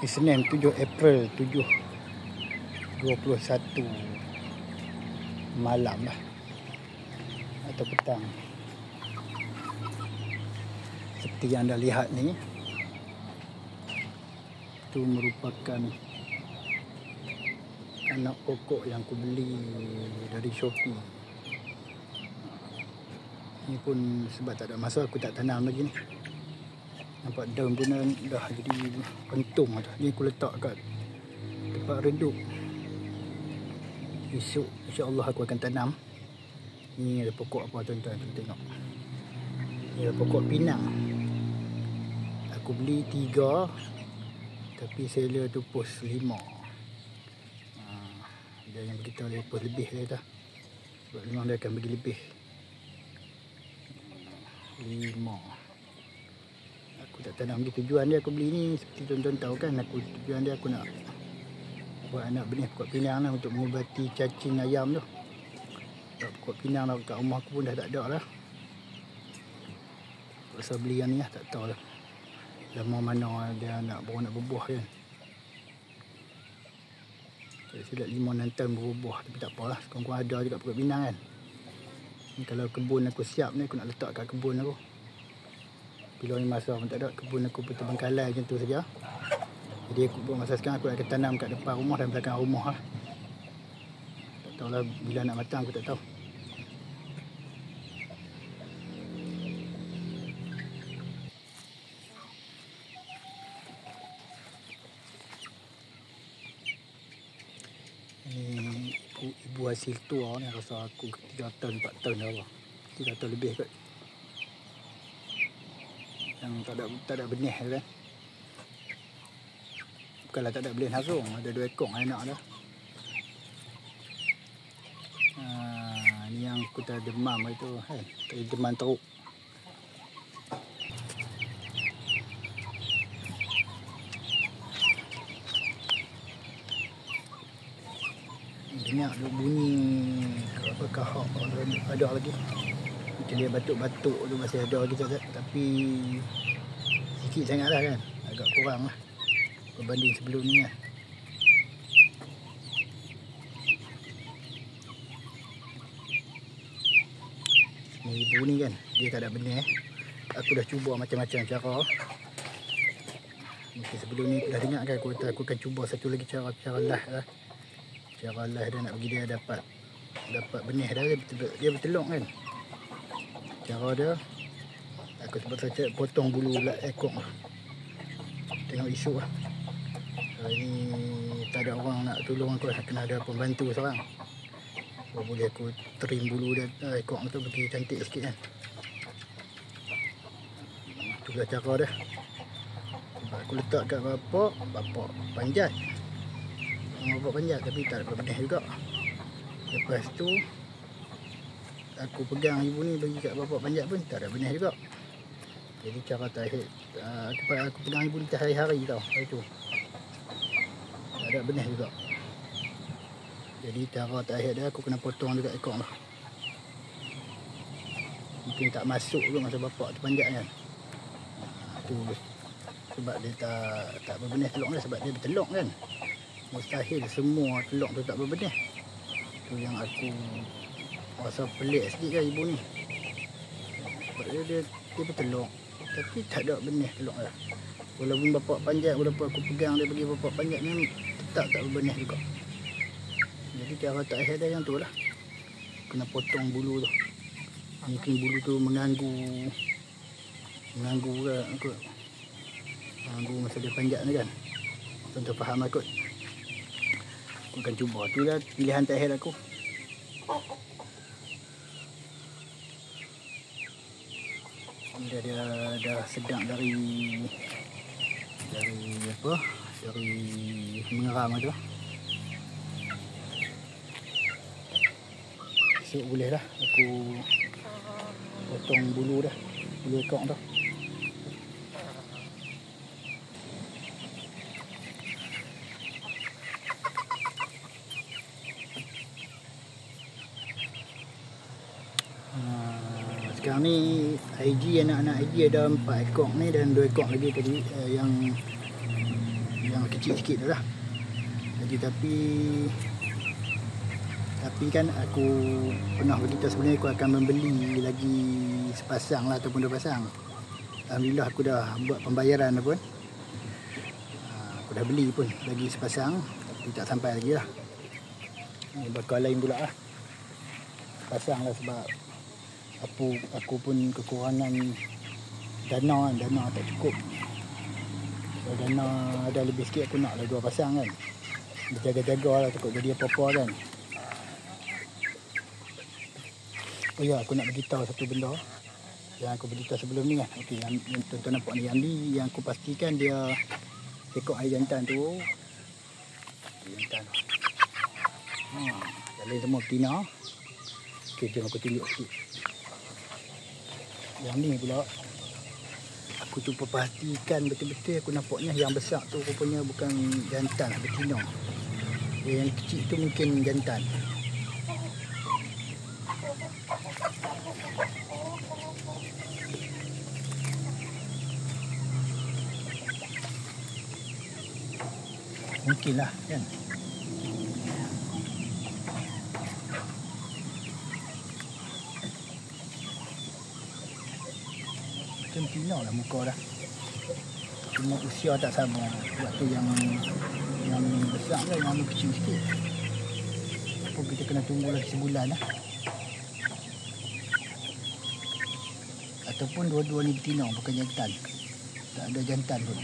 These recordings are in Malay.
Isnin 7 April 7:21 malam lah atau petang. Seperti yang anda lihat ni, itu merupakan anak pokok yang aku beli dari Shopee. Ni pun sebab tak ada masa aku tak tanam lagi ni. Nampak daun pun dah jadi pentung dah. Ni aku letak kat tempat redup. Esok insya-Allah aku akan tanam. Ni ada pokok apa tuan-tuan, tengok. Ni ada pokok pinang. Aku beli 3 tapi seller tu post 5. Dia yang beritahu dia post lebih dia dah. Sebab memang dia akan bagi lebih. 5. Aku tak tanam dia. Tujuan dia aku beli ni seperti tuan-tuan tahu kan, tujuan dia aku nak buat anak benih pokok pinang lah untuk mengubati cacing ayam tu. Sebab pokok pinang lah kat rumah aku pun dah tak ada lah. Pasal beli yang ni lah, tak tahu lah lama mana dia nak berbuah kan. Tak silap 5-6 tahun berbuah, tapi tak apalah, sekurang-kurang ada juga pokok pinang kan. Ni kalau kebun aku siap ni, aku nak letak kat kebun aku. Bila ni masa pun tak ada, kebun aku pun terbengkalai macam tu saja. Jadi aku buat masa sekarang aku akan tanam kat depan rumah dan belakang rumah lah. Tak tahulah bila nak matang, aku tak tahu. Ni ibu hasil tua ni rasa aku 3 tahun 4 tahun dah. 3 tahun lebih kot. Yang tak ada benih kan. Bukanlah tak ada benih hasung, ada 2 ekor anak dah. Ni yang aku tak demam itu, tadi demam teruk. Dengar bunyi apa kahak ada lagi. Macam dia batuk-batuk tu masih ada lagi tapi sikit sangat lah kan, agak kurang lah berbanding sebelum ni kan. Ni ibu ni kan, dia tak ada benih. Aku dah cuba macam-macam cara. Mungkin sebelum ni dah dengar kan, aku akan cuba satu lagi cara live lah. Cara live dia nak bagi dia dapat benih dia bertelur kan. Cara dia, aku sebab potong bulu ekor. Tengok isu lah. Ini tak ada orang nak tolong aku, kena ada pembantu seorang. So, boleh aku trim bulu dia ekor tu bagi cantik sikit kan. Itu lah cara dia. Sebab aku letak kat bapak panjat. Bapak panjat tapi tak dapat benih juga. Lepas tu aku pegang ibu ni bagi kat bapak panjat pun tak ada benih juga. Jadi cara tahid aku pegang ibu ni hari-hari tau. Itu tak ada benih juga. Jadi cara tahid dia aku kena potong juga ekor lah. Mungkin tak masuk ke masa bapak tu panjat kan. Tu sebab dia tak berbenih telur dia, sebab dia bertelur kan. Mustahil semua telur tu tak berbenih. Tu yang aku rasa pelik sikit kan ibu ni. Sebab dia bertelur tapi tak ada benih telur dia. Walaupun bapak panjat, walaupun aku pegang dia bagi bapak panjat ni, tetap tak berbenih juga. Jadi cara tahid dia yang tu lah. Kena potong bulu tu. Mungkin bulu tu mengganggu kot. Mengganggu masa dia panjat ni kan. Tuan-tuan faham lah kot. Aku akan cuba. Tu lah pilihan tahid aku. Dia dah sedap dari apa? Dari mengeram tu. Esok boleh dah aku potong bulu dah. Bulu ekor tu. Sekarang ni IG, anak-anak IG ada 4 ekor ni dan 2 ekor lagi tadi yang yang kecil sikit tu lah. Jadi tapi kan aku pernah beritahu sebenarnya aku akan membeli lagi sepasang lah ataupun 2 pasang. Alhamdulillah aku dah buat pembayaran pun. Aku dah beli pun lagi sepasang, tapi tak sampai lagi lah. Ini bakal lain pula lah. Pasang lah sebab aku pun kekurangan dana tak cukup. Kalau dana ada lebih sikit aku nak lah 2 pasang kan. Berjaga-jaga lah takut jadi apa-apa kan. Oh ya, aku nak beritahu satu benda yang aku beritahu sebelum ni kan. Okey, yang tuan-tuan nampak ni, yang aku pastikan dia ekor air jantan tu. Jantan. Yang lain semua betina. Okey, jom aku tunjuk sikit. Yang ni pula aku cuba pastikan betul-betul. Aku nampaknya yang besar tu rupanya bukan jantan, betina. Yang kecil tu mungkin jantan. Mungkin lah kan. Macam tina lah muka dah. Cuma usia tak sama. Waktu yang besar kan, yang kecil sikit. Apa kita kena tunggu lagi sebulan lah. Ataupun dua-dua ni betina, bukan jantan. Tak ada jantan pun.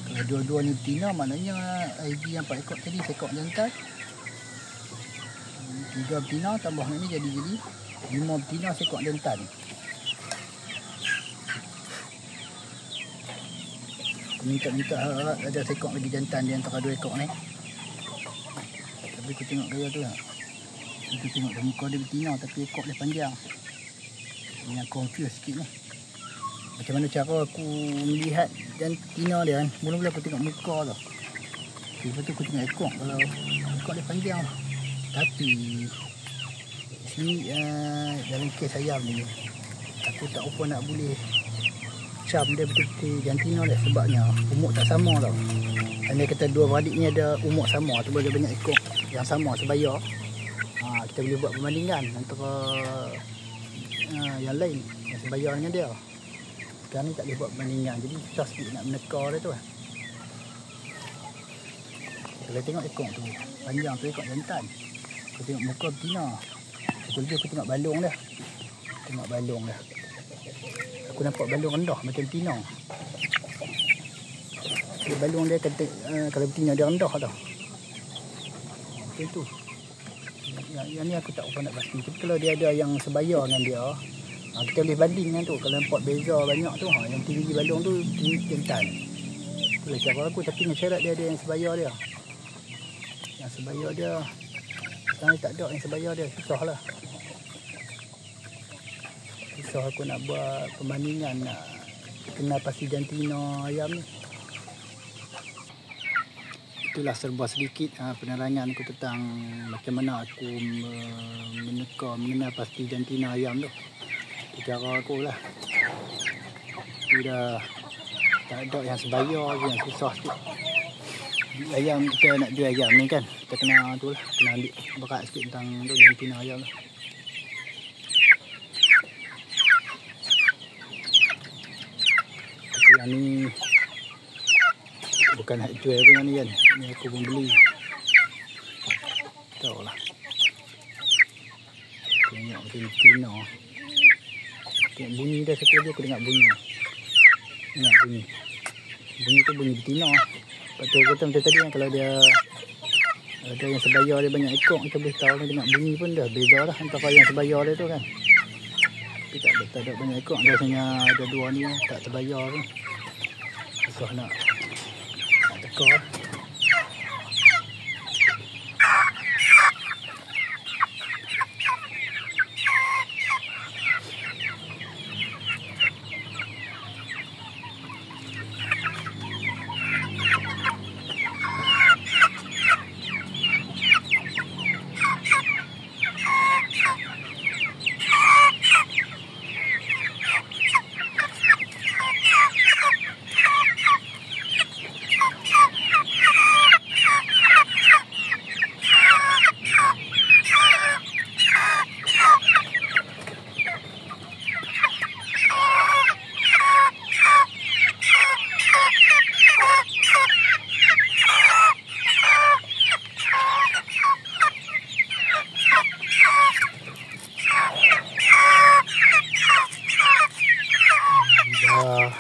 Kalau dua-dua ni betina, maknanya IG yang 4 ekor tadi sekok jantan. 3 betina tambah ni jadi 5 betina sekok jantan. Minta harap ada sekok lagi jantan di antara 2 ekor ni. Tapi aku tengok gaya tu lah. Aku tengok dah muka dia betina tapi ekor dia panjang. Yang confuse sikit ni. Macam mana cara aku melihat jantina dia kan. Mula-mula aku tengok muka tu. Lepas tu aku tengok ekor. Kalau ekor dia panjang. Tapi sini dalam kes ayam ni aku tak apa nak boleh cam dia betul-betul jantina dia. Sebabnya umur tak sama tau. Dan dia kata 2 beradik ni ada umur sama. Tu ada banyak ekor yang sama sebaya. Kita boleh buat perbandingan antara yang lain yang sebaya dengan dia. Sekarang ni tak boleh buat perbandingan. Jadi susah sikit nak meneka dia tu lah. Kalau tengok ekor tu panjang tu ekor jantan. Aku tengok muka betina. Satu lagi aku tengok balung dia. Tengok balung dia. Aku nampak balung rendah macam betina. Balung dia kata, kalau betina dia rendah tau. Macam tu. Yang ni aku tak apa nak pasti. Tapi kalau dia ada yang sebaya dengan dia, kita boleh banding dengan tu. Kalau nampak beza banyak tu, yang tinggi balung tu tinggi jantan. Itulah cara aku. Tapi dengan syarat dia ada yang sebaya dia. Yang sebaya dia sekarang ni tak ada yang sebaya dia. Susah lah. Susah aku nak buat perbandingan, nak kenal pasti jantina ayam ni. Itulah serba sedikit penerangan aku tentang macam mana aku mengenal pasti jantina ayam tu. Itu cara aku lah. Tapi dah tak ada yang sebaya, yang susah sikit. Ayam kita nak jual ayam ni kan, kita kena tu lah, kena ambil berat sikit tentang tu jantina ayam tu. Tapi yang ni bukan nak jual pun yang ni kan. Ni aku pun beli. Tahu lah. Tengok macam betina. Tengok bunyi dah satu lagi aku dengar bunyi. Dengar bunyi. Bunyi tu bunyi betina. Lepas tu kata macam tadi kan, kalau dia ada yang sebaya dia banyak ekor, kita boleh tahu kan, dengar bunyi pun dah beza lah antara yang sebaya dia tu kan. Tapi tak ada banyak ekor. Biasanya ada 2 ni tak sebaya pun. Susah nak teka.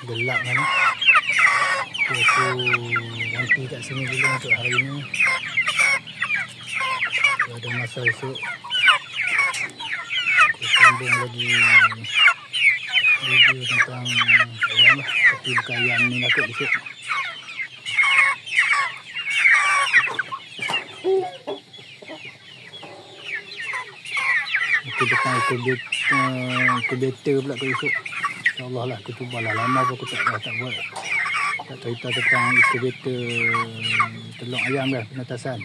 gelap kan. Aku nanti kat sini dulu untuk hari ni. Kalau ada masa esok aku sambung lagi video tentang ayam lah. Tapi bukan ayam ni lah kot esok. Aku depan incubator pula kot esok. InsyaAllah lah aku cubalah. Lama pun aku tak buat. Tak cerita tentang incubator telur ayam lah, penetasan.